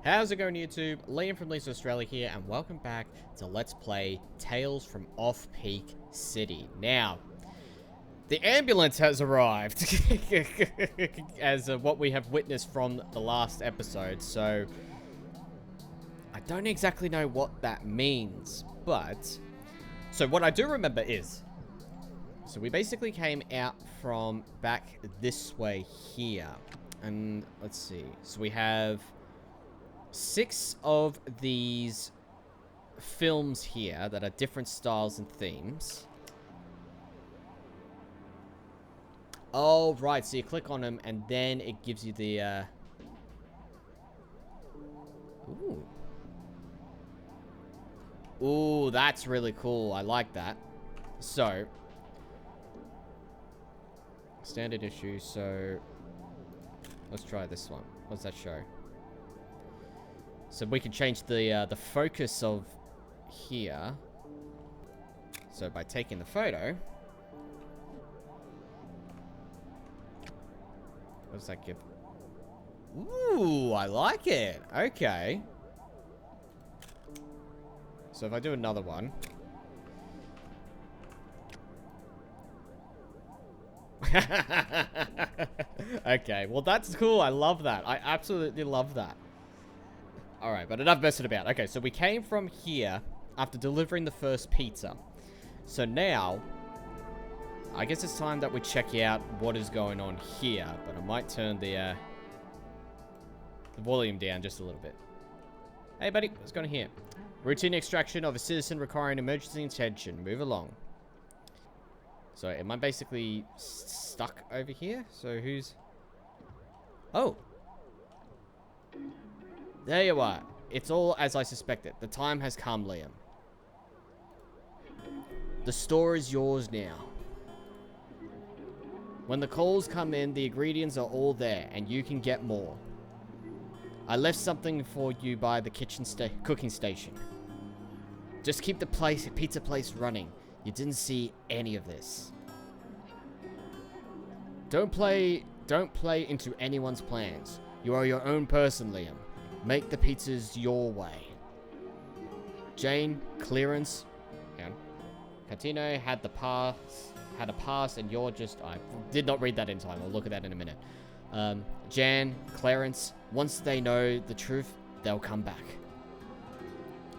How's it going, YouTube? Liam from Lisa Australia here, and welcome back to Let's Play Tales from Off-Peak City. Now, the ambulance has arrived, as what we have witnessed from the last episode, so I don't exactly know what that means, but... So what I do remember is... So we basically came out from back this way here, and let's see, so we have 6 of these films here that are different styles and themes. Oh, right, so you click on them and then it gives you the, Ooh. Ooh, that's really cool. I like that. So, standard issue, so let's try this one. What's that show? So we can change the focus of here. So by taking the photo, what does that give? Ooh, I like it. Okay. So if I do another one. Okay, well that's cool. I love that. I absolutely love that. Alright, but enough messing about. Okay, so we came from here after delivering the first pizza. So now, I guess it's time that we check out what is going on here. But I might turn the volume down just a little bit. Hey, buddy, what's going on here? Routine extraction of a citizen requiring emergency attention. Move along. So, am I basically stuck over here? So, who's... Oh! There you are. It's all as I suspected. The time has come, Liam. The store is yours now. When the calls come in, the ingredients are all there, and you can get more. I left something for you by the cooking station. Just keep the pizza place running. You didn't see any of this. Don't play into anyone's plans. You are your own person, Liam. Make the pizzas your way. Jane, clearance. Hang on. Catino had a pass, and you're just... I did not read that in time. I'll look at that in a minute. Jan, Clarence, once they know the truth, they'll come back.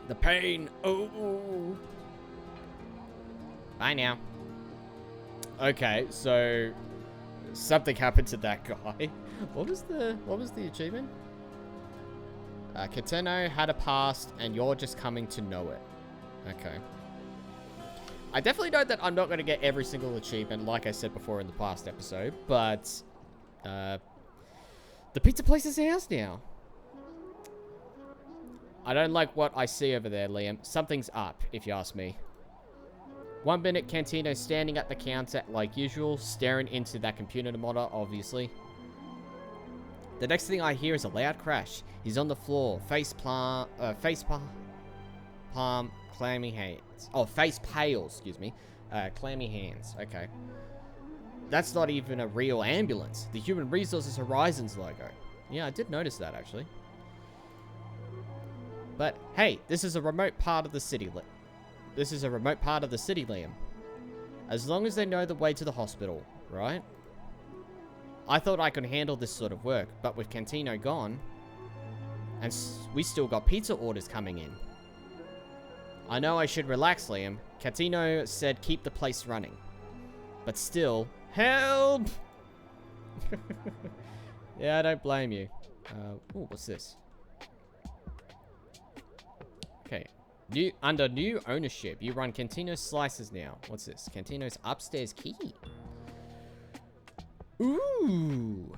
The pain. Oh. Bye now. Okay, so something happened to that guy. What was the achievement? Cateno had a past, and you're just coming to know it. Okay. I definitely know that I'm not going to get every single achievement, like I said before in the past episode, but the pizza place is ours now. I don't like what I see over there, Liam. Something's up, if you ask me. 1 minute, Cantino standing at the counter like usual, staring into that computer monitor, obviously. The next thing I hear is a loud crash. He's on the floor, face palm, clammy hands. Oh, face pale, excuse me. Clammy hands, okay. That's not even a real ambulance. The Human Resources Horizons logo. Yeah, I did notice that, actually. But, hey, this is a remote part of the city, Liam. As long as they know the way to the hospital, right? I thought I could handle this sort of work, but with Cantino gone, and we still got pizza orders coming in. I know I should relax, Liam. Cantino said keep the place running. But still, help! Yeah, I don't blame you. Ooh, what's this? Okay. Under new ownership, you run Cantino's Slices now. What's this? Cantino's upstairs key. Ooh.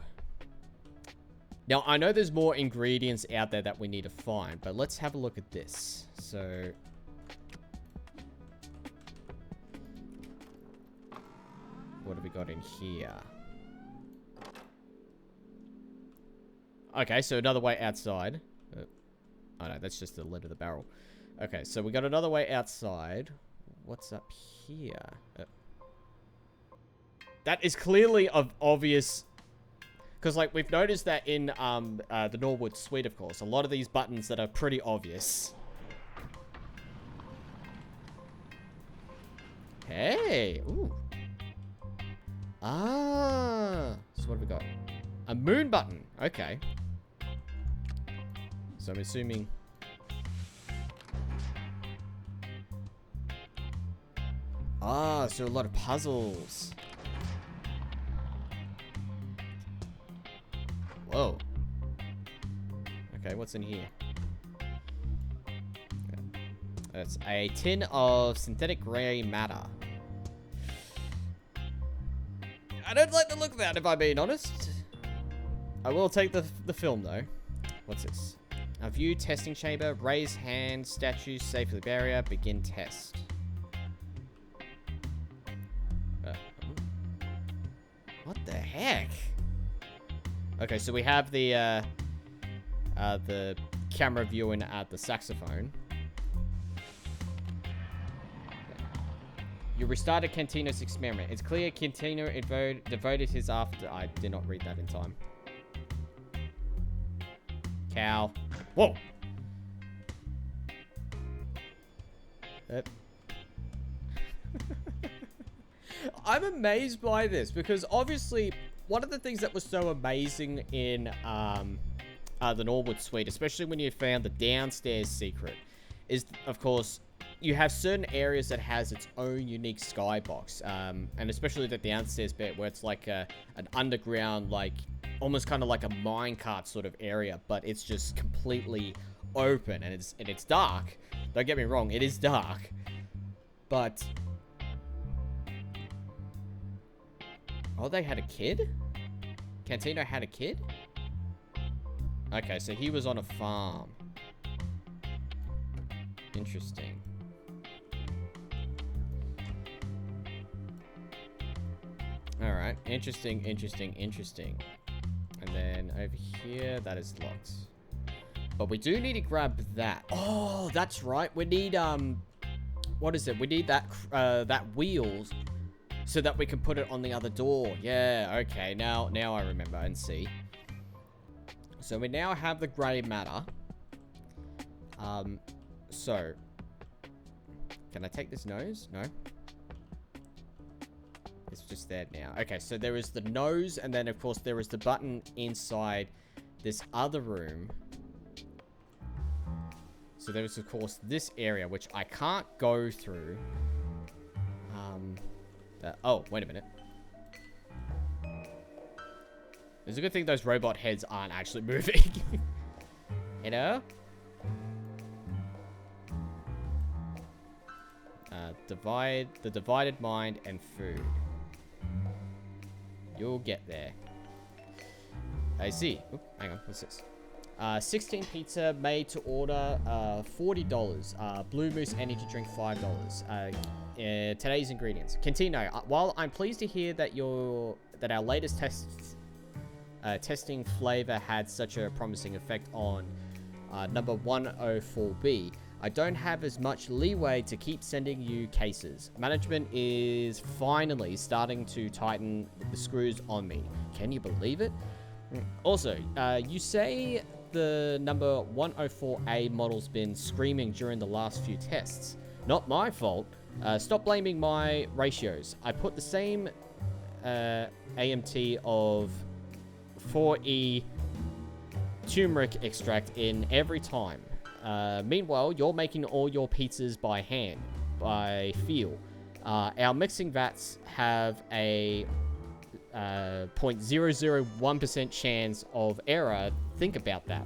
Now, I know there's more ingredients out there that we need to find, but let's have a look at this. So... what have we got in here? Okay, so another way outside. Oh no, that's just the lid of the barrel. Okay, so we got another way outside. What's up here? That is clearly of obvious... Because, like, we've noticed that in the Norwood Suite, of course, a lot of these buttons that are pretty obvious. Hey! Ooh. Ah! So what have we got? A moon button. Okay. So I'm assuming... Ah, so a lot of puzzles. Whoa. Okay, what's in here? That's a tin of synthetic gray matter. I don't like the look of that, if I'm being honest. I will take the film, though. What's this? A view testing chamber. Raise hand. Statue. Safe for the barrier. Begin test. What the heck? Okay, so we have the camera viewing at the saxophone. You restarted Cantino's experiment. It's clear Cantino devoted his after... I did not read that in time. Cow. Whoa! I'm amazed by this because obviously one of the things that was so amazing in the Norwood Suite, especially when you found the downstairs secret, is of course you have certain areas that has its own unique skybox, and especially the downstairs bit where it's like an underground, like almost kind of like a minecart sort of area, but it's just completely open and it's dark. Don't get me wrong, it is dark, but oh, they had a kid? Cantino had a kid? Okay, so he was on a farm. Interesting. Alright, interesting. And then over here, that is locked. But we do need to grab that. Oh, that's right. We need, what is it? We need that, that wheels so that we can put it on the other door. Yeah, okay. Now I remember and see. So we now have the grey matter. So can I take this nose? No. It's just there now. Okay, so there is the nose, and then of course there is the button inside this other room. So there is of course this area which I can't go through. Oh, wait a minute. It's a good thing those robot heads aren't actually moving. You know? The divided mind and food. You'll get there. I see. Oop, hang on, what's this? 16 pizza made to order, $40. Blue Moose energy drink, $5. Today's ingredients. Cantino, while I'm pleased to hear that our latest testing flavor had such a promising effect on number 104B, I don't have as much leeway to keep sending you cases. Management is finally starting to tighten the screws on me. Can you believe it? Also, you say the number 104A model's been screaming during the last few tests. Not my fault. Stop blaming my ratios. I put the same AMT of 4E turmeric extract in every time. Meanwhile, you're making all your pizzas by hand, by feel. Our mixing vats have a 0.001% chance of error. Think about that.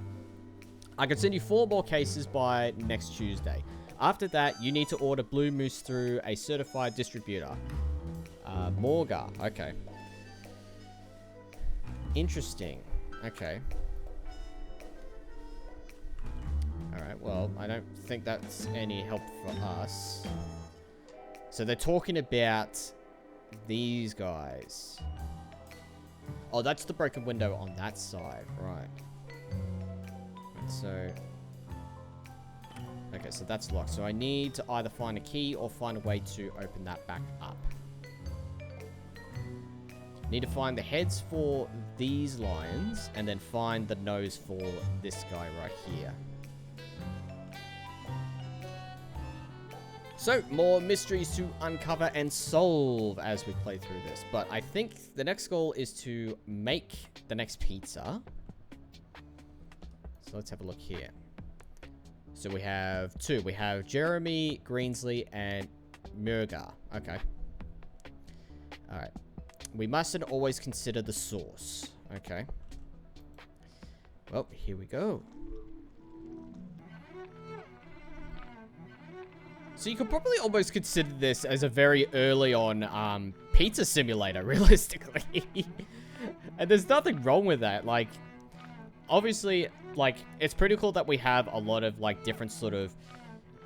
I can send you 4 more cases by next Tuesday. After that, you need to order Blue Moose through a certified distributor. Morga. Okay. Interesting. Okay. Alright, well, I don't think that's any help for us. So they're talking about these guys. Oh, that's the broken window on that side. Right. So... okay, so that's locked. So I need to either find a key or find a way to open that back up. Need to find the heads for these lions, and then find the nose for this guy right here. So, more mysteries to uncover and solve as we play through this. But I think the next goal is to make the next pizza. So let's have a look here. So we have two. We have Jeremy, Greensley, and Murga. Okay. Alright. We mustn't always consider the source. Okay. Well, here we go. So you could probably almost consider this as a very early on pizza simulator, realistically. And there's nothing wrong with that. Like, obviously, like, it's pretty cool that we have a lot of, like, different sort of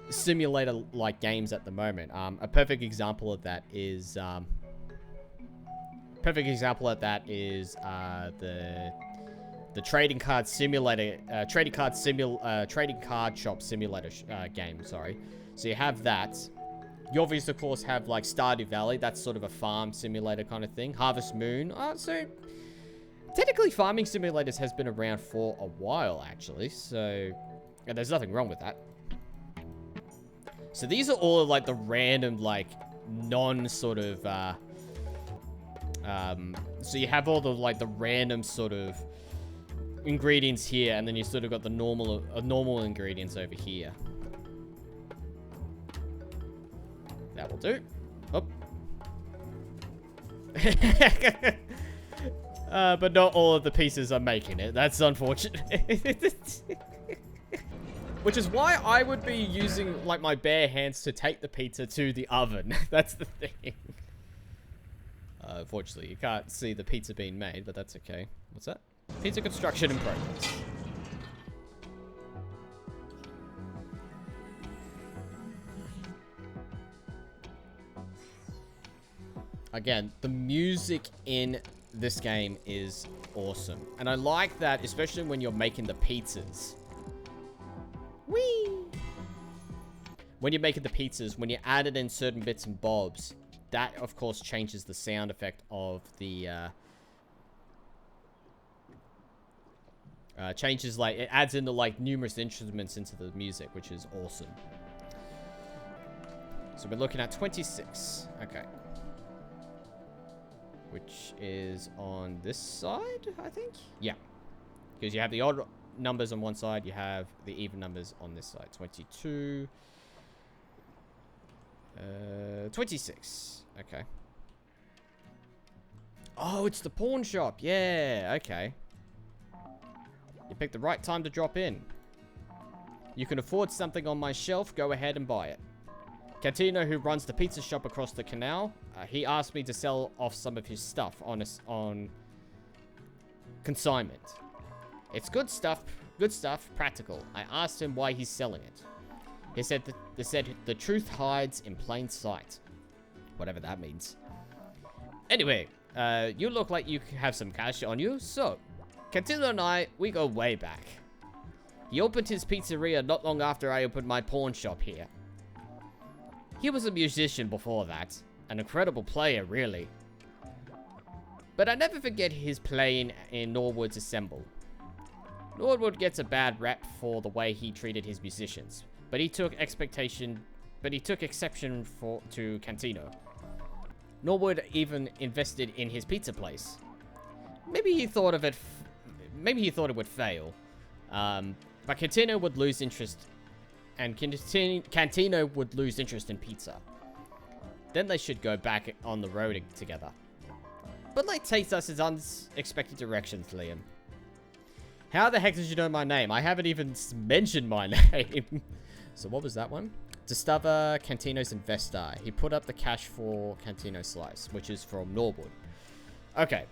simulator-like games at the moment. A perfect example of that is, the trading card simulator, trading card shop simulator game, sorry. So you have that. You obviously, of course, have, like, Stardew Valley. That's sort of a farm simulator kind of thing. Harvest Moon. So, technically, farming simulators has been around for a while, actually. So, yeah, there's nothing wrong with that. So these are all, like, the random, like, non-sort of, so you have all the, like, the random sort of ingredients here, and then you sort of got the normal ingredients over here. That will do. Oh. But not all of the pieces are making it. That's unfortunate. Which is why I would be using, like, my bare hands to take the pizza to the oven. That's the thing. Unfortunately, you can't see the pizza being made, but that's okay. What's that? Pizza construction in progress. Again, the music in this game is awesome. And I like that, especially when you're making the pizzas. Whee! When you're making the pizzas, when you added in certain bits and bobs, that, of course, changes the sound effect of the, changes, like, it adds in the, like, numerous instruments into the music, which is awesome. So we're looking at 26. Okay. Which is on this side, I think? Yeah. Because you have the odd numbers on one side, you have the even numbers on this side. 22. 26. Okay. Oh, it's the pawn shop. Yeah, okay. You picked the right time to drop in. You can afford something on my shelf, go ahead and buy it. Cantino, who runs the pizza shop across the canal, he asked me to sell off some of his stuff on consignment. It's good stuff, practical. I asked him why he's selling it. He said the truth hides in plain sight. Whatever that means. Anyway, you look like you have some cash on you, so Cantino and I, we go way back. He opened his pizzeria not long after I opened my pawn shop here. He was a musician before that. An incredible player, really. But I never forget his playing in Norwood's Assemble. Norwood gets a bad rap for the way he treated his musicians, but he took exception to Cantino. Norwood even invested in his pizza place. Maybe he thought it would fail, but Cantino would lose interest. And Cantino would lose interest in pizza. Then they should go back on the road together. But like takes us in unexpected directions, Liam. How the heck did you know my name? I haven't even mentioned my name. So what was that one? Discover Cantino's investor. He put up the cash for Cantino Slice, which is from Norwood. Okay.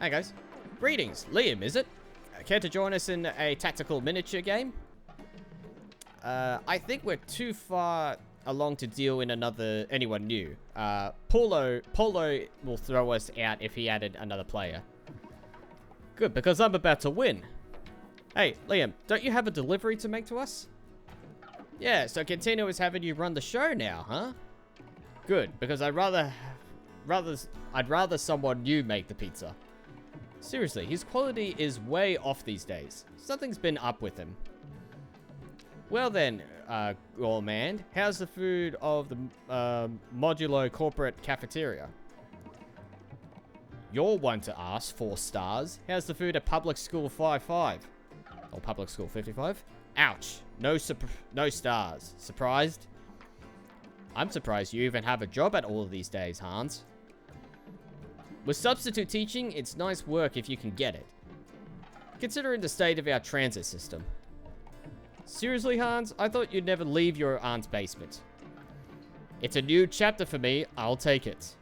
Hi guys. Greetings. Liam, is it? Care to join us in a tactical miniature game? I think we're too far along to deal in anyone new. Paulo will throw us out if he added another player. Good, because I'm about to win. Hey, Liam, don't you have a delivery to make to us? Yeah, so Cantino is having you run the show now, huh? Good, because I'd rather someone new make the pizza. Seriously, his quality is way off these days. Something's been up with him. Well then, Gormand, how's the food of the modulo corporate cafeteria? You're one to ask, 4 stars. How's the food at public school 55? Or public school 55? Ouch. No stars. Surprised? I'm surprised you even have a job at all of these days, Hans. With substitute teaching, it's nice work if you can get it. Considering the state of our transit system. Seriously, Hans? I thought you'd never leave your aunt's basement. It's a new chapter for me. I'll take it.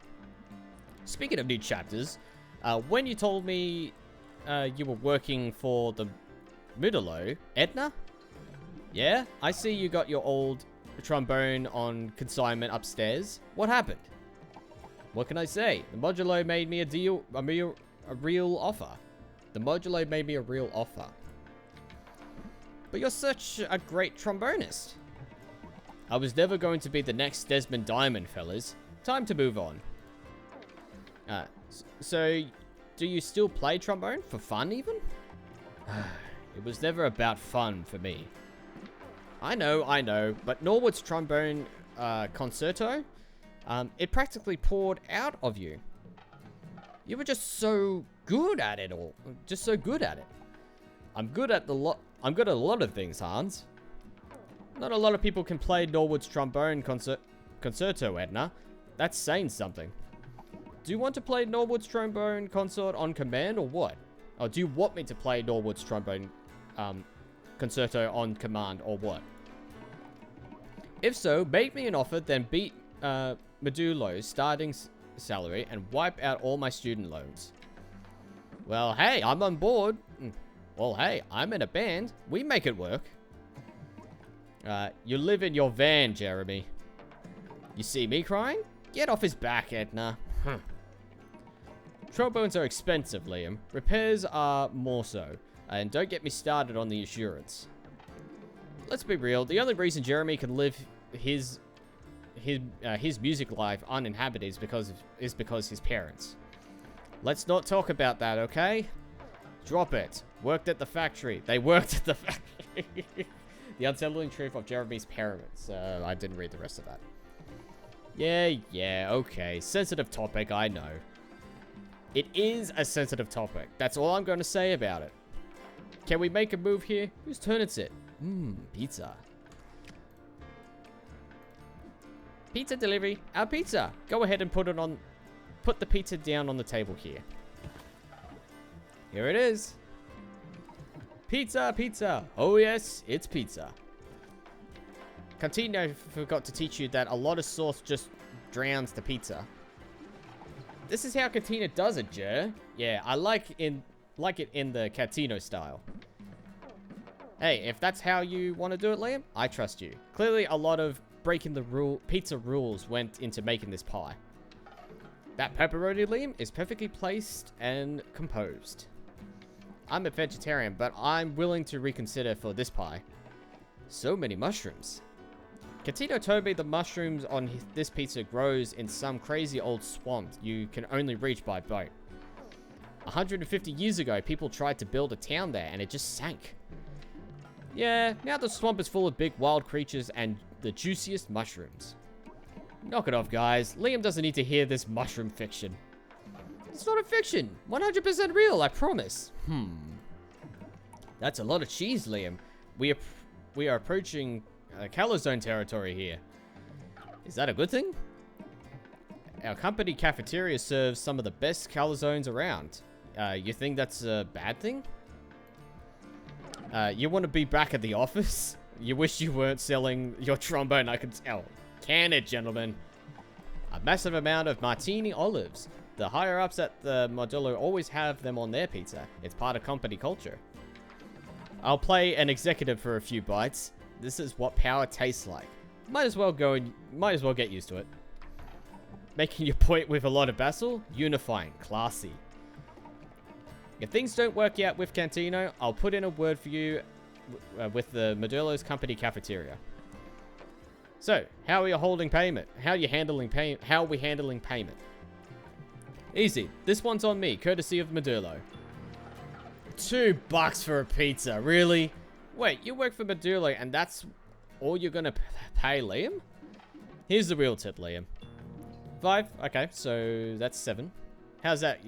Speaking of new chapters, when you told me you were working for the Modulo, Edna? Yeah? I see you got your old trombone on consignment upstairs. What happened? What can I say? The Modulo made me a real offer. The Modulo made me a real offer. But you're such a great trombonist. I was never going to be the next Desmond Diamond, fellas. Time to move on. So, do you still play trombone? For fun, even? It was never about fun for me. I know, but Norwood's trombone concerto, it practically poured out of you. You were just so good at it all. Just so good at it. I'm good at a lot of things, Hans. Not a lot of people can play Norwood's trombone concerto, Edna. That's saying something. Do you want to play Norwood's trombone consort on command or what? Or do you want me to play Norwood's trombone concerto on command or what? If so, make me an offer, then beat Modulo's starting salary and wipe out all my student loans. Well, hey, I'm on board. Well, hey, I'm in a band. We make it work. You live in your van, Jeremy. You see me crying? Get off his back, Edna. Trombones are expensive, Liam. Repairs are more so. And don't get me started on the insurance. Let's be real. The only reason Jeremy can live his music life uninhabited is because his parents. Let's not talk about that, okay? Drop it. Worked at the factory. They worked at the factory. The unsettling truth of Jeremy's parents. I didn't read the rest of that. Yeah, okay. Sensitive topic, I know. It is a sensitive topic. That's all I'm going to say about it. Can we make a move here? Whose turn is it? Pizza. Pizza delivery. Our pizza. Go ahead and put the pizza down on the table here. Here it is. Pizza, pizza. Oh yes, it's pizza. Cantina forgot to teach you that a lot of sauce just drowns the pizza. This is how Cantina does it, Jer. Yeah, I like it in the Catino style. Hey, if that's how you want to do it, Liam, I trust you. Clearly, a lot of breaking the pizza rules went into making this pie. That pepperoni, Liam, is perfectly placed and composed. I'm a vegetarian, but I'm willing to reconsider for this pie. So many mushrooms. Catino told me the mushrooms on this pizza grows in some crazy old swamp you can only reach by boat. 150 years ago, people tried to build a town there and it just sank. Yeah, now the swamp is full of big wild creatures and the juiciest mushrooms. Knock it off, guys. Liam doesn't need to hear this mushroom fiction. It's not a fiction. 100% real, I promise. That's a lot of cheese, Liam. We are approaching calzone territory here. Is that a good thing? Our company cafeteria serves some of the best calzones around. You think that's a bad thing? You want to be back at the office? You wish you weren't selling your trombone, I can tell. Can it, gentlemen? A massive amount of martini olives. The higher-ups at the Modulo always have them on their pizza. It's part of company culture. I'll play an executive for a few bites. This is what power tastes like. Might as well get used to it. Making your point with a lot of basil? Unifying. Classy. If things don't work out with Cantino, I'll put in a word for you with the Modulo's company cafeteria. So, how are you holding payment? How are you handling payment? How are we handling payment? Easy. This one's on me, courtesy of Medulo. $2 for a pizza, really? Wait, you work for Medulo and that's all you're gonna pay Liam? Here's the real tip, Liam. 5, okay, so that's 7. How's that?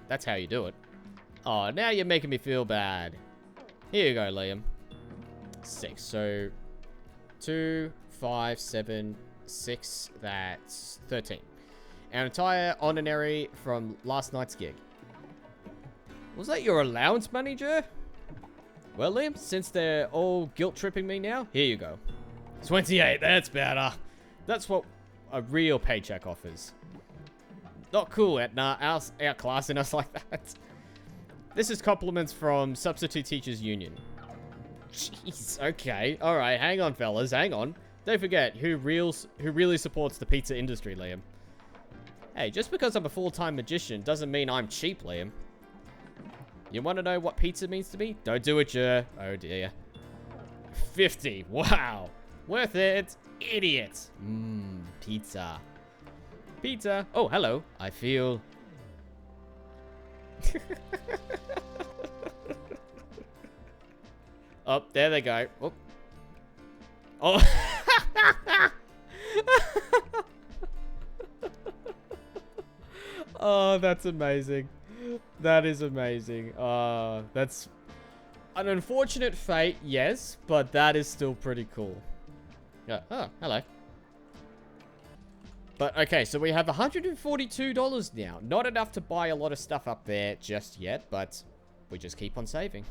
That's how you do it. Oh, now you're making me feel bad. Here you go, Liam. 6, so 2, 5, 7, 6, that's 13. Our entire honorary from last night's gig. Was that your allowance money, Joe? Well, Liam, since they're all guilt-tripping me now, here you go. 28, that's better. That's what a real paycheck offers. Not cool at outclassing us like that. This is compliments from Substitute Teachers Union. Jeez, okay. Alright, hang on, fellas, hang on. Don't forget, who really supports the pizza industry, Liam. Hey, just because I'm a full-time magician doesn't mean I'm cheap, Liam. You want to know what pizza means to me? Don't do it, Jer. Oh, dear. 50. Wow. Worth it. Idiot. Pizza. Pizza. Oh, hello. I feel... Oh, there they go. Oh. Oh. Oh, that's amazing. That is amazing. That's an unfortunate fate, yes, but that is still pretty cool. Yeah. Oh, hello. But, okay, so we have $142 now. Not enough to buy a lot of stuff up there just yet, but we just keep on saving.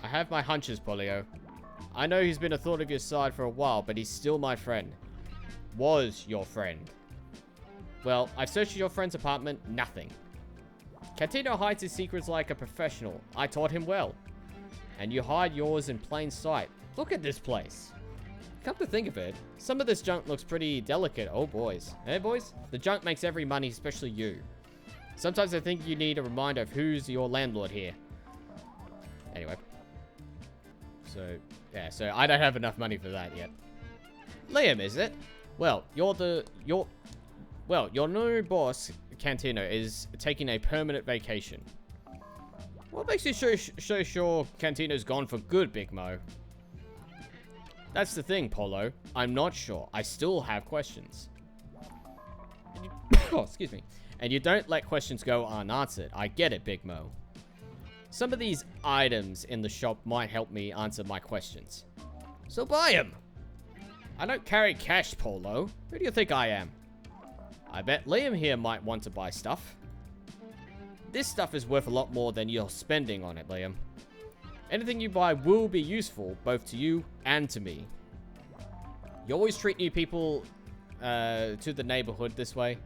I have my hunches, Polio. I know he's been a thorn of your side for a while, but he's still my friend. Was your friend. Well, I've searched your friend's apartment. Nothing. Cantino hides his secrets like a professional. I taught him well. And you hide yours in plain sight. Look at this place. Come to think of it, some of this junk looks pretty delicate. Oh, boys. Hey, boys? The junk makes every money, especially you. Sometimes I think you need a reminder of who's your landlord here. Anyway. So, yeah, so I don't have enough money for that yet. Liam, is it? Well, your new boss, Cantino, is taking a permanent vacation. What makes you so sure Cantino's gone for good, Big Mo? That's the thing, Polo. I'm not sure. I still have questions. Oh, excuse me. And you don't let questions go unanswered. I get it, Big Mo. Some of these items in the shop might help me answer my questions. So buy them. I don't carry cash, Polo. Who do you think I am? I bet Liam here might want to buy stuff. This stuff is worth a lot more than you're spending on it, Liam. Anything you buy will be useful, both to you and to me. You always treat new people to the neighborhood this way.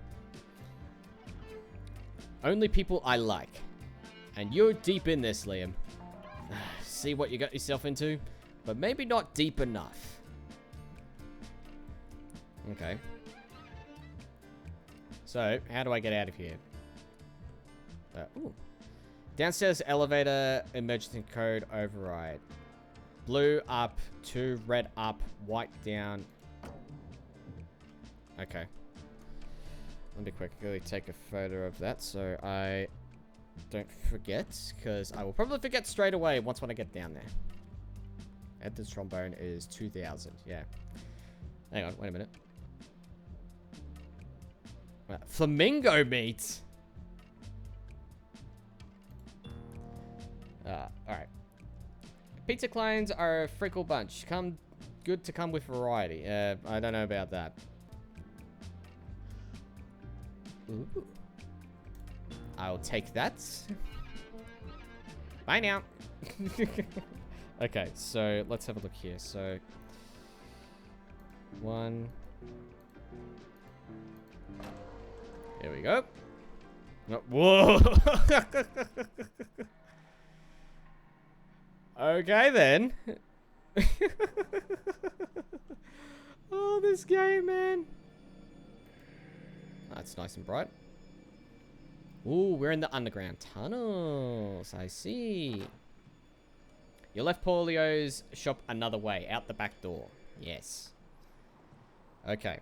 Only people I like. And you're deep in this, Liam. See what you got yourself into? But maybe not deep enough. Okay. So, how do I get out of here? Ooh. Downstairs elevator, emergency code override. Blue up, 2 red up, white down. Okay. Let me quickly take a photo of that so I don't forget, because I will probably forget straight away once when I get down there. Ed's trombone is 2,000, yeah. Hang on, wait a minute. Flamingo meat? Alright. Pizza clones are a frickle bunch. Good to come with variety. I don't know about that. Ooh. I'll take that. Bye now. Okay, so let's have a look here. So, 1. Here we go. Oh, whoa. Okay, then. Oh, this game, man. That's nice and bright. Ooh, we're in the underground tunnels. I see. You left Paulio's shop another way, out the back door. Yes. Okay.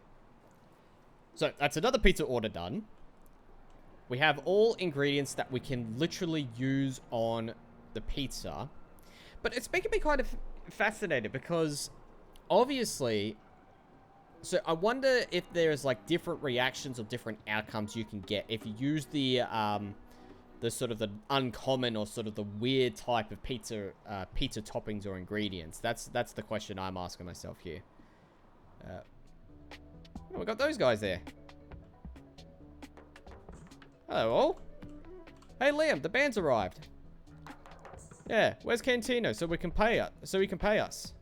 So, that's another pizza order done. We have all ingredients that we can literally use on the pizza. But it's making me kind of fascinated because, obviously... So, I wonder if there's, like, different reactions or different outcomes you can get if you use the sort of the uncommon or sort of the weird type of pizza toppings or ingredients. That's the question I'm asking myself here. Oh, we got those guys there. Hello all. Hey Liam, the band's arrived. Yeah, where's Cantino so he can pay us?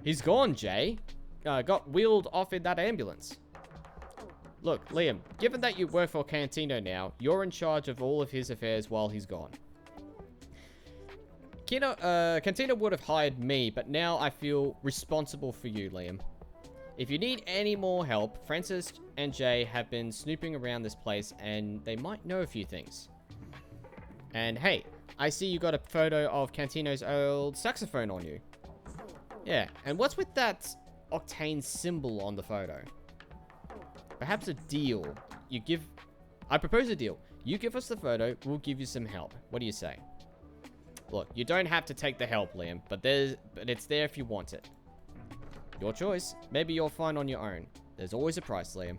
He's gone, Jay. Got wheeled off in that ambulance. Look, Liam, given that you work for Cantino now, you're in charge of all of his affairs while he's gone. Cantino would have hired me, but now I feel responsible for you, Liam. If you need any more help, Francis and Jay have been snooping around this place, and they might know a few things. And hey, I see you got a photo of Cantino's old saxophone on you. Yeah, and what's with that octane symbol on the photo? Perhaps a deal. I propose a deal. You give us the photo, we'll give you some help. What do you say? Look, you don't have to take the help, Liam, but it's there if you want it. Your choice. Maybe you'll find on your own. There's always a price, Liam.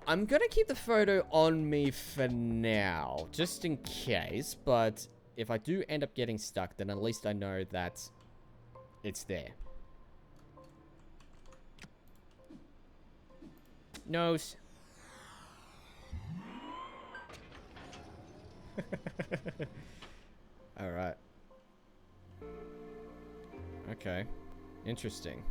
I'm gonna keep the photo on me for now, just in case, but if I do end up getting stuck, then at least I know that it's there. Nose. Alright. Okay. Interesting.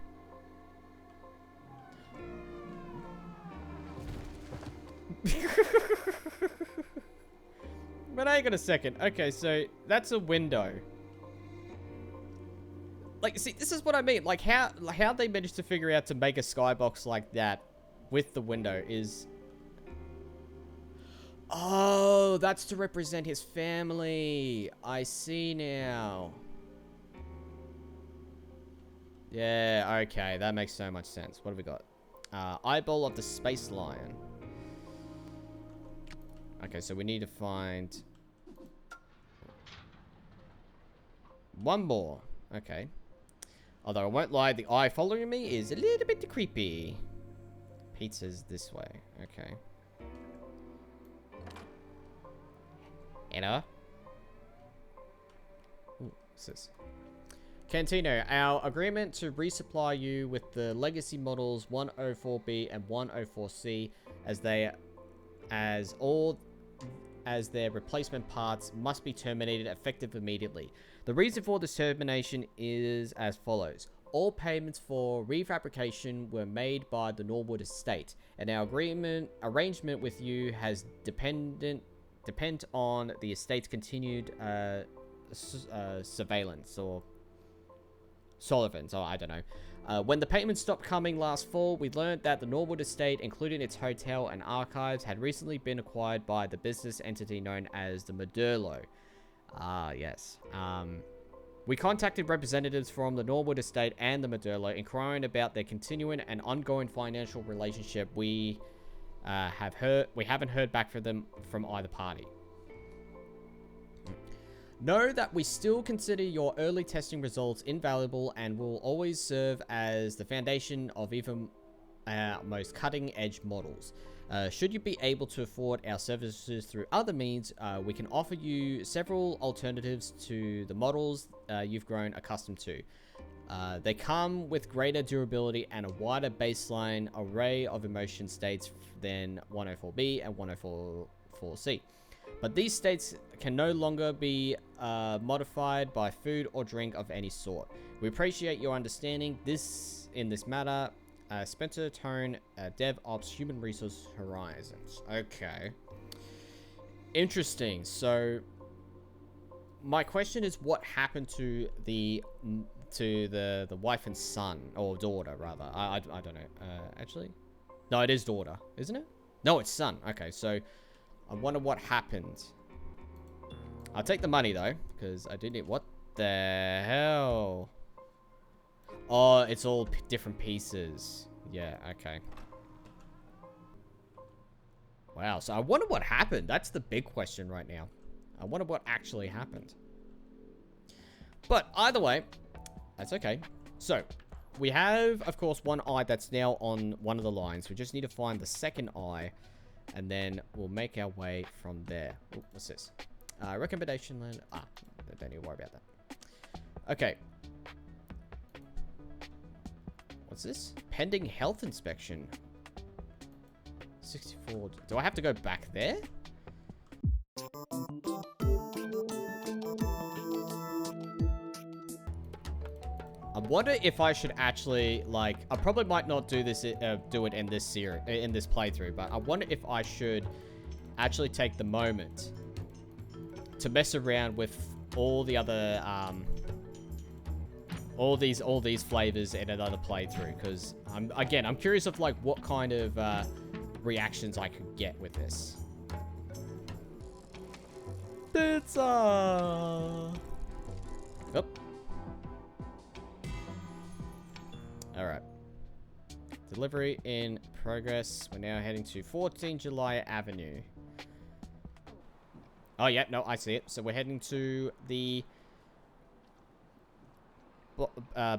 But hang on a second. Okay, so that's a window. Like, see, this is what I mean. Like, how they managed to figure out to make a skybox like that with the window is... Oh, that's to represent his family. I see now. Yeah, okay. That makes so much sense. What have we got? Eyeball of the Space Lion. Okay, so we need to find... one more. Okay. Although I won't lie, the eye following me is a little bit creepy. Pizza's this way. Okay. Enter. Ooh, what's this? Cantino, our agreement to resupply you with the legacy models 104B and 104C as their replacement parts must be terminated effective immediately. The reason for this termination is as follows. All payments for refabrication were made by the Norwood estate, and our arrangement with you has depend on the estate's continued surveillance or solvents, or I don't know. When the payments stopped coming last fall, we learned that the Norwood estate, including its hotel and archives, had recently been acquired by the business entity known as the Modurlo. Ah, yes. We contacted representatives from the Norwood estate and the Modurlo, inquiring about their continuing and ongoing financial relationship. We haven't heard back from them from either party. Know that we still consider your early testing results invaluable and will always serve as the foundation of even our most cutting-edge models. Should you be able to afford our services through other means, we can offer you several alternatives to the models you've grown accustomed to. They come with greater durability and a wider baseline array of emotion states than 104B and 104C. But these states can no longer be modified by food or drink of any sort. We appreciate your understanding in this matter. Spencer Tone, DevOps Human Resource Horizons. Okay. Interesting. So, my question is, what happened to the wife and son, or daughter rather? I don't know. Actually, no, it is daughter, isn't it? No, it's son. Okay, so I wonder what happened. I'll take the money, though, because I do need... What the hell? Oh, it's all different pieces. Yeah, okay. Wow, so I wonder what happened. That's the big question right now. I wonder what actually happened. But either way, that's okay. So, we have, of course, one eye that's now on one of the lines. We just need to find the second eye, and then we'll make our way from there. Ooh, what's this? Recommendation land. Ah, don't need to worry about that. Okay. What's this? Pending health inspection. 64. Do I have to go back there? I wonder if I should actually, like, I probably might not do this, do it in this series, in this playthrough, but I wonder if I should actually take the moment to mess around with all the other, all these flavors in another playthrough, because I'm curious of, like, what kind of, reactions I could get with this. Pizza! Oh. Alright. Delivery in progress. We're now heading to 14 July Avenue. Oh, yeah. No, I see it. So we're heading to the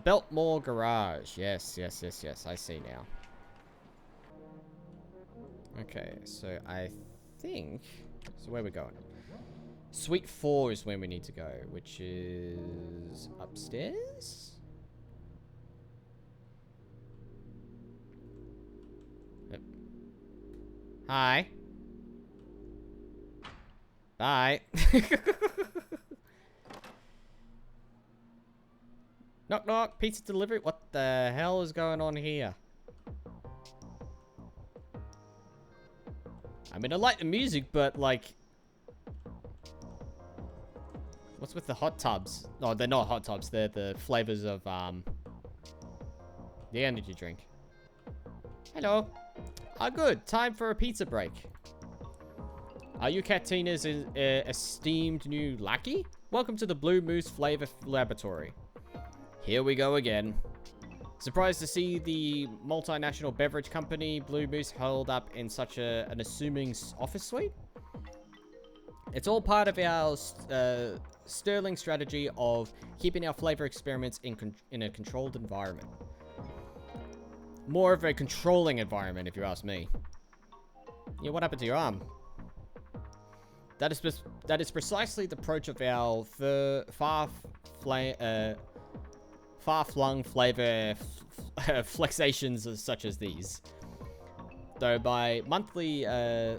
Beltmore Garage. Yes, yes, yes, yes. I see now. Okay, so I think... So where are we going? Suite 4 is where we need to go, which is upstairs? Yep. Hi. Bye. Knock knock, pizza delivery. What the hell is going on here? I mean, I like the music, but like... What's with the hot tubs? No, they're not hot tubs. They're the flavors of, the energy drink. Hello. Ah, good. Time for a pizza break. Are you Katina's esteemed new lackey? Welcome to the Blue Moose Flavor Laboratory. Here we go again. Surprised to see the multinational beverage company Blue Moose held up in such an assuming office suite? It's all part of our sterling strategy of keeping our flavor experiments in a controlled environment. More of a controlling environment, if you ask me. Yeah, what happened to your arm? That is precisely the approach of our far-flung flavor flexations such as these. Though by monthly, I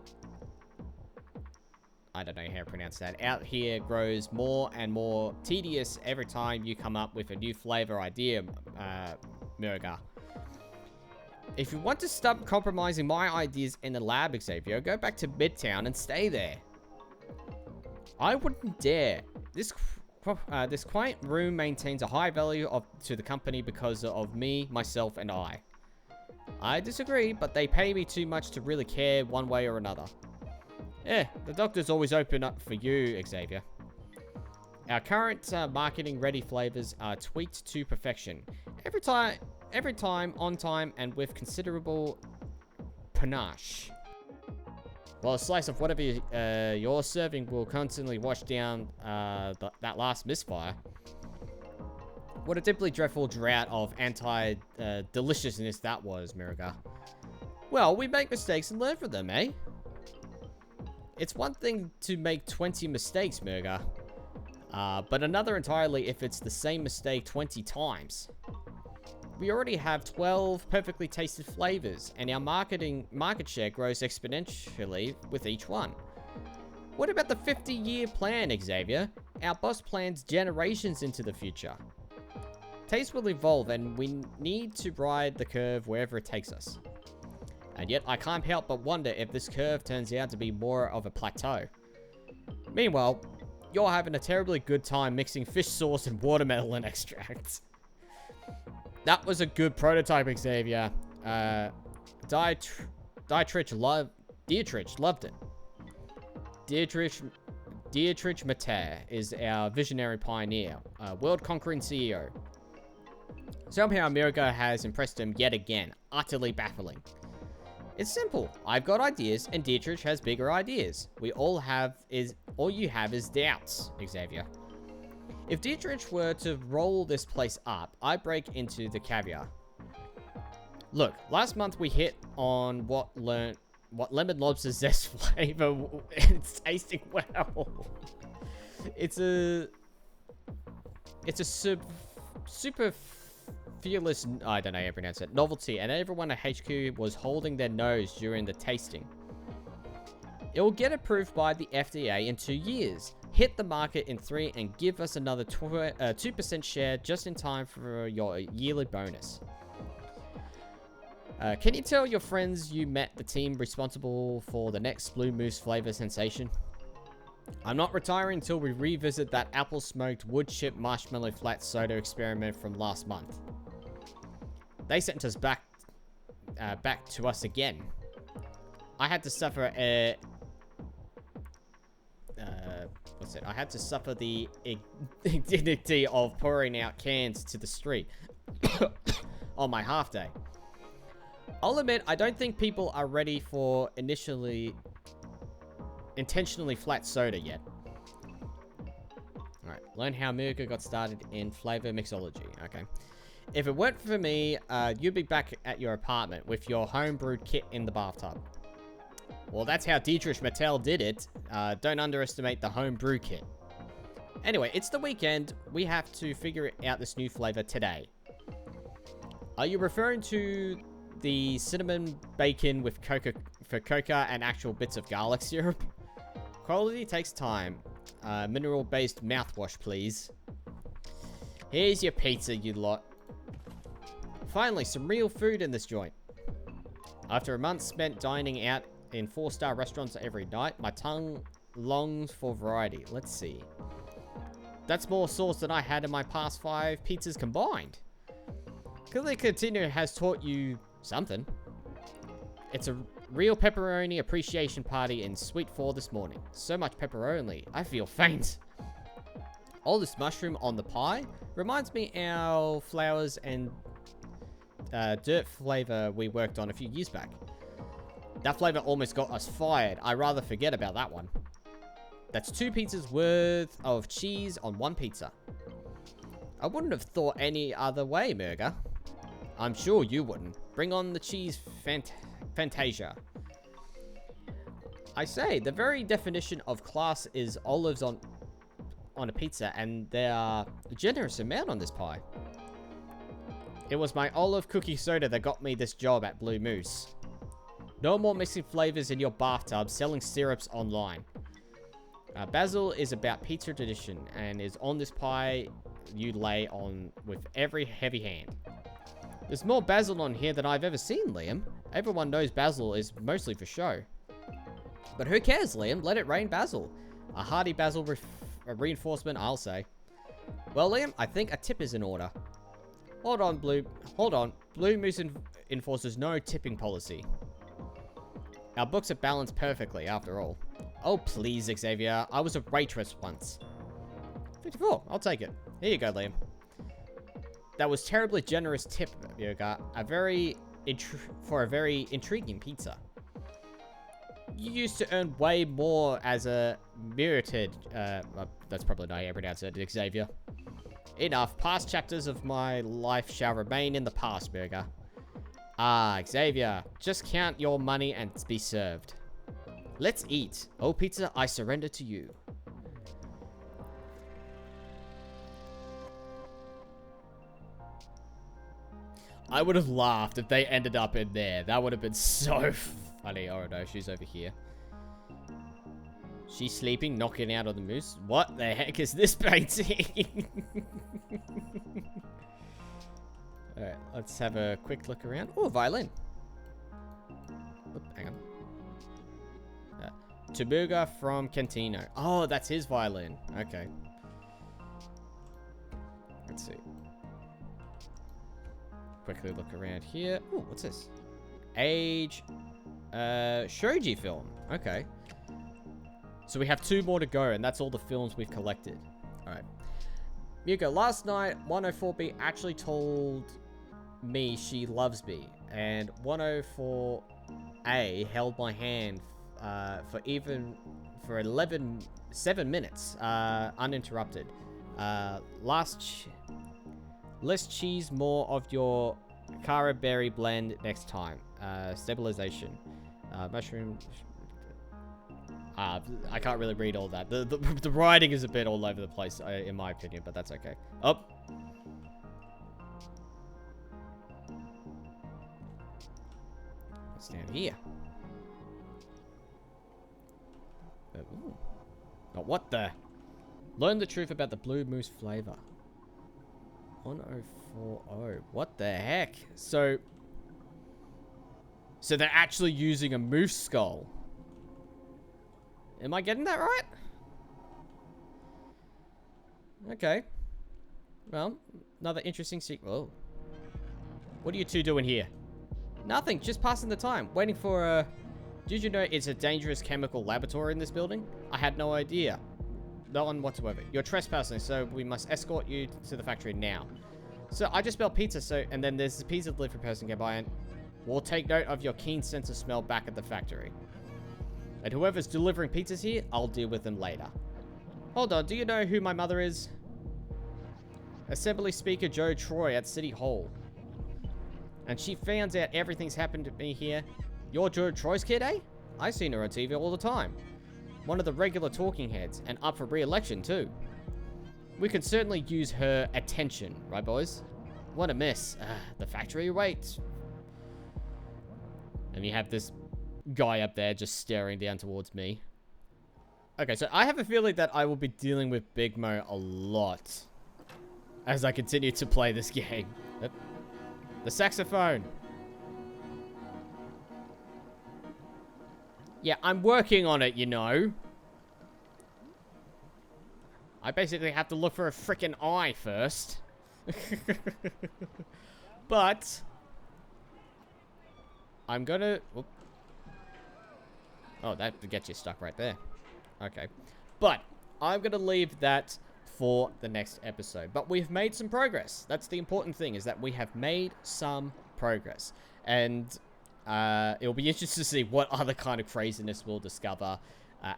don't know how to pronounce that, out here grows more and more tedious every time you come up with a new flavor idea, Murga. If you want to stop compromising my ideas in the lab, Xavier, go back to Midtown and stay there. I wouldn't dare. This quiet room maintains a high value to the company because of me, myself, and I. I disagree, but they pay me too much to really care one way or another. Yeah, the doctor's always open up for you, Xavier. Our current marketing-ready flavors are tweaked to perfection. Every time, on time, and with considerable panache. Well, a slice of whatever you're serving will constantly wash down that last misfire. What a deeply dreadful drought of anti-deliciousness that was, Miraga. Well, we make mistakes and learn from them, eh? It's one thing to make 20 mistakes, Murga. But another entirely if it's the same mistake 20 times. We already have 12 perfectly tasted flavors, and our market share grows exponentially with each one. What about the 50-year plan, Xavier? Our boss plans generations into the future. Taste will evolve, and we need to ride the curve wherever it takes us. And yet, I can't help but wonder if this curve turns out to be more of a plateau. Meanwhile, you're having a terribly good time mixing fish sauce and watermelon extract. That was a good prototype, Xavier. Dietrich loved it. Dietrich Mater is our visionary pioneer, world-conquering CEO. Somehow America has impressed him yet again, utterly baffling. It's simple. I've got ideas, and Dietrich has bigger ideas. All you have is doubts, Xavier. If Dietrich were to roll this place up, I break into the caviar. Look, last month we hit on what lemon lobster zest flavor. It's tasting well. It's a super fearless, I don't know how to pronounce it, novelty, and everyone at HQ was holding their nose during the tasting. It will get approved by the FDA in 2 years, hit the market in 3, and give us another 2% share just in time for your yearly bonus. Can you tell your friends you met the team responsible for the next Blue Moose flavor sensation? I'm not retiring until we revisit that apple-smoked wood chip marshmallow flat soda experiment from last month. They sent us back to us again. I had to suffer I had to suffer the indignity of pouring out cans to the street on my half day. I'll admit, I don't think people are ready for intentionally flat soda yet. Alright, learn how America got started in flavor mixology. Okay. If it weren't for me, you'd be back at your apartment with your homebrewed kit in the bathtub. Well, that's how Dietrich Mattel did it. Don't underestimate the homebrew kit. Anyway, it's the weekend. We have to figure out this new flavor today. Are you referring to the cinnamon bacon with coca and actual bits of garlic syrup? Quality takes time. Mineral-based mouthwash, please. Here's your pizza, you lot. Finally, some real food in this joint. After a month spent dining out in 4-star restaurants every night, my tongue longs for variety. Let's see. That's more sauce than I had in my past 5 pizzas combined. Clearly, Continue has taught you something. It's a real pepperoni appreciation party in Suite 4 this morning. So much pepperoni, I feel faint. All this mushroom on the pie reminds me our flowers and dirt flavor we worked on a few years back. That flavor almost got us fired. I'd rather forget about that one. That's 2 pizzas worth of cheese on 1 pizza. I wouldn't have thought any other way, Murga. I'm sure you wouldn't. Bring on the cheese fantasia. I say, the very definition of class is olives on a pizza, and there are a generous amount on this pie. It was my olive cookie soda that got me this job at Blue Moose. No more mixing flavors in your bathtub, selling syrups online. Basil is about pizza tradition and is on this pie you lay on with every heavy hand. There's more basil on here than I've ever seen, Liam. Everyone knows basil is mostly for show. But who cares, Liam? Let it rain basil. A hearty basil reinforcement, I'll say. Well, Liam, I think a tip is in order. Hold on. Blue Moose enforces no tipping policy. Our books are balanced perfectly, after all. Oh, please, Xavier. I was a waitress once. 54. I'll take it. Here you go, Liam. That was terribly generous tip, Yoga. For a very intriguing pizza. You used to earn way more as a merited... that's probably not how you pronounce it, Xavier. Enough. Past chapters of my life shall remain in the past, Burger. Ah, Xavier. Just count your money and be served. Let's eat. Oh, pizza, I surrender to you. I would have laughed if they ended up in there. That would have been so funny. Oh no, she's over here. She's sleeping, knocking out on the moose. What the heck is this painting? Alright, let's have a quick look around. Oh, a violin. Oop, hang on. Tabuga from Cantino. Oh, that's his violin. Okay. Let's see. Quickly look around here. Ooh, what's this? Age. Shoji film. Okay. So we have 2 more to go, and that's all the films we've collected. Alright. Miko, last night, 104B actually told me she loves me. And 104A held my hand for 7 minutes, uninterrupted. Let's cheese more of your Cara berry blend next time. Stabilization. Mushroom. I can't really read all that. The writing is a bit all over the place, in my opinion, but that's okay. Oh. What's down here? Ooh. Oh, what the? Learn the truth about the blue moose flavor. 1040. What the heck? So they're actually using a moose skull. Am I getting that right? Okay. Well, another interesting sequel. Oh. What are you two doing here? Nothing, just passing the time. Waiting for Did you know it's a dangerous chemical laboratory in this building? I had no idea. None whatsoever. You're trespassing, so we must escort you to the factory now. So I just spelled pizza, and then there's a pizza delivery person came by, and we'll take note of your keen sense of smell back at the factory. And whoever's delivering pizzas here, I'll deal with them later. Hold on, do you know who my mother is? Assembly Speaker Joe Troy at City Hall. And she finds out everything's happened to me here. You're Joe Troy's kid, eh? I seen her on TV all the time. One of the regular talking heads, and up for re-election too. We could certainly use her attention, right boys? What a mess. The factory waits. And you have this guy up there just staring down towards me. Okay, so I have a feeling that I will be dealing with Big Mo a lot as I continue to play this game. Yep. The saxophone. Yeah, I'm working on it, you know. I basically have to look for a freaking eye first. But I'm gonna... Whoop. Oh, that gets you stuck right there. Okay. But I'm going to leave that for the next episode. But we've made some progress. That's the important thing, is that we have made some progress. And it'll be interesting to see what other kind of craziness we'll discover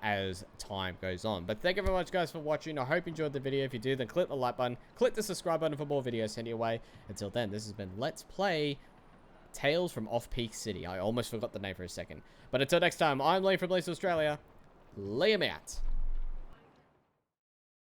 as time goes on. But thank you very much, guys, for watching. I hope you enjoyed the video. If you do, then click the like button. Click the subscribe button for more videos sent your way. Until then, this has been Let's Play Tales from Off-Peak City. I almost forgot the name for a second. But until next time, I'm Liam from Australia. Liam out.